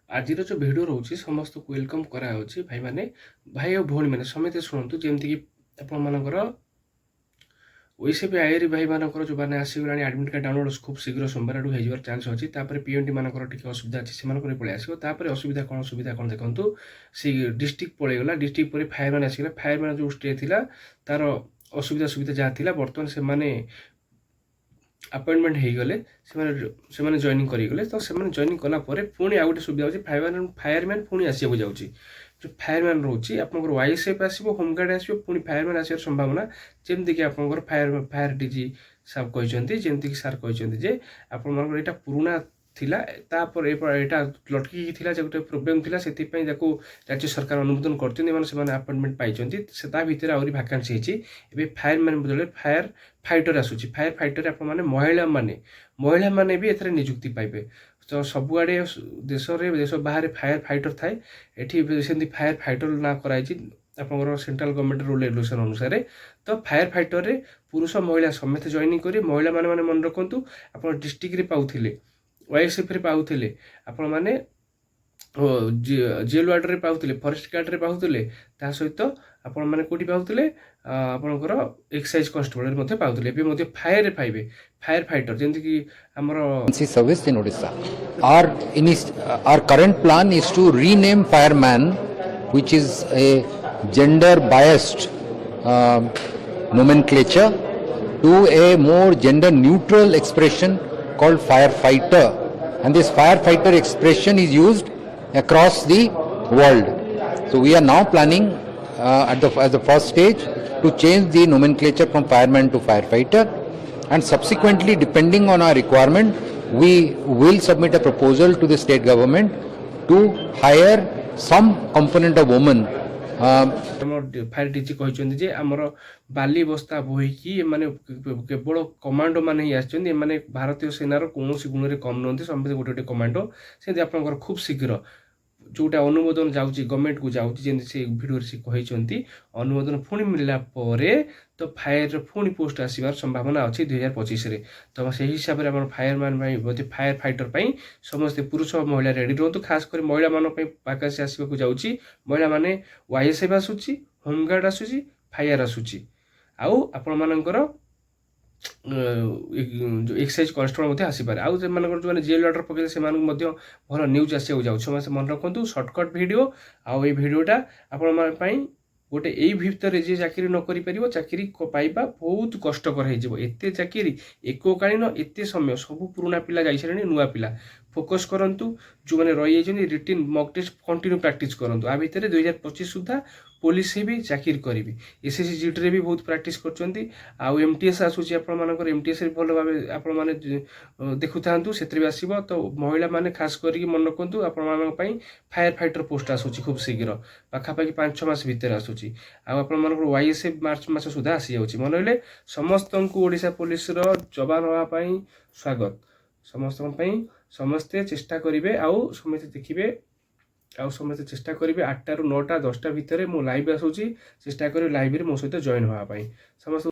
आज जो भिडियो रोचे समस्त को वेलकम कराई भाई मैंने भाई और भौणी मैंने समस्त शुणु जमीक आपर ओएसएपी आईआर भाई मानकर जो मैंने आसगला आडमिट कार्ड डाउनलोड खूब शीघ्र सोमवार आड़ू हो चान्स अच्छी पीएनटी मानकर टी असुविधा अच्छी से पलि आसपर असुविधा कौन देखो सी डिस्ट्रिक्ट पलैगला डिस्ट्रिक्ट पर फायरमैन आसगला फायरमैन जो स्टे थी तार असुविधा सुविधा जहाँ थी बर्तमान से अपॉइंटमेंट हो गले से जॉइनिंग करगले तो से जॉइनिंग कलापर पुणी आउ गए सुविधा होती फायरमैन पुणी आसको जाऊँगी जो फायरमैन रोचे आप वाईएसएफ आसो होमगार्ड आसो पुणी फायरमैन आसार संभावना जमीक आप फायर डीजी साहब कहते जमीक सार कहते आप पुराना थिला तापर एटा लटकी थिला जे गोटे प्रोब्लेम थिला से राज्य सरकार अनुमोदन करते अपॉइंटमेंट पाई से भितर आहरी भैकेंसी होती फायरमैन बदले फायर फाइटर आसूची फायर फाइटर आप महिला माने भी एथरे नियुक्ति पाइबे तो सबुआड़े देश बाहर फायर फाइटर थाए एठी सेमती फायर फाइटर ना कराई आप सेंट्रल गवर्नमेंट रूल रेगुलेशन अनुसार तो फायर फाइटर रे पुरुष महिला समेत जॉइनिंग करी महिला माने मन रखु आप डिस्ट्रिक्ट पाऊले वाईएसएफ रे पाऊले आपण माने जेल वार्ड रे पाऊले फरेस्ट गार्ड रे पाऊले ता सहित आपण माने कोठी पाऊले आपणकर एक्साइज कांस्टेबल मध्ये पाऊले एबे मध्ये फायर रे पाइबे फायर फाइटर जेंति कि हमर service in Odisha our current plan is to rename fireman, which is a gender biased nomenclature, to a more gender neutral expression called firefighter, and this firefighter expression is used across the world. So we are now planning as the first stage to change the nomenclature from fireman to firefighter, and subsequently, depending on our requirement, we will submit a proposal to the state government to hire some component of women. Fire DG कहते आमर बाली बस्ता बोईकि माने केवल commando माने ही आछन माने भारतीय सेनार कौन गुण में कम नुहति समस्त गोटे गोटे कमांडो से आप खूब शीघ्र जोटा अनुमोदन जाऊँगी गवर्नमेंट को जाऊँगी जमी से भिडियो से कहते अनुमोदन पुणी मिलला तो फायर पुणी पोस्ट आसबार संभावना अच्छी 2025 तो से हिसाब से फायरमैन फायर फाइटर समस्ते पुरुष महिला रेडी रुहतु खास कर महिला मान वैकेंसी आसवाक जाऊँगी महिला माने वाईएसएफ आसूची होमगार्ड आसूची फायर आसूची आउ आपण मानकर जो एक्साइज कांस्टेबल आसीपारे आउ जो जेल ऑर्डर पकड़े से भल न्यूज आसको जाऊँ मन रखु सर्टकट भिडियो आउ ये भिडियोटा आपण गोटे यही भितर जी चाकरी न कर चाकरी पाइबा बहुत कष्टकर होते चाकरी एककालीन एत समय सब पुराना पिला जाइए नुआ पिला फोकस करंतु जो मैंने रही जाइए written mock test continue practice करंतु आ भितर 2025 सुधा पुलिस भी चाकरी करी एसएससी जीटी भी बहुत प्रैक्टिस कर एमटीएस आसूसी आपर एमटीएस भल भाव आपण देखु था से आसो तो महिला माने खास करके मन रखु आपण फायर फाइटर पोस्ट आसूची खूब शीघ्र पाखापाखि 5-6 मास भितर आसूची आपण वाईएसएफ मार्च मास सुधा आसी जाऊँगी मन समस्त को ओडिशा पुलिस जवान होगापाई स्वागत समस्त समस्ते चेष्टा करेंगे आउ समस्ते देखिए आउ समस्ते चेष्टा करेंगे 8 ରୁ 9ଟା 10ଟା भितर मो लाइव आसूची चेष्टा करेंगे लाइव रे मो सहित जॉइन होगापाई समस्त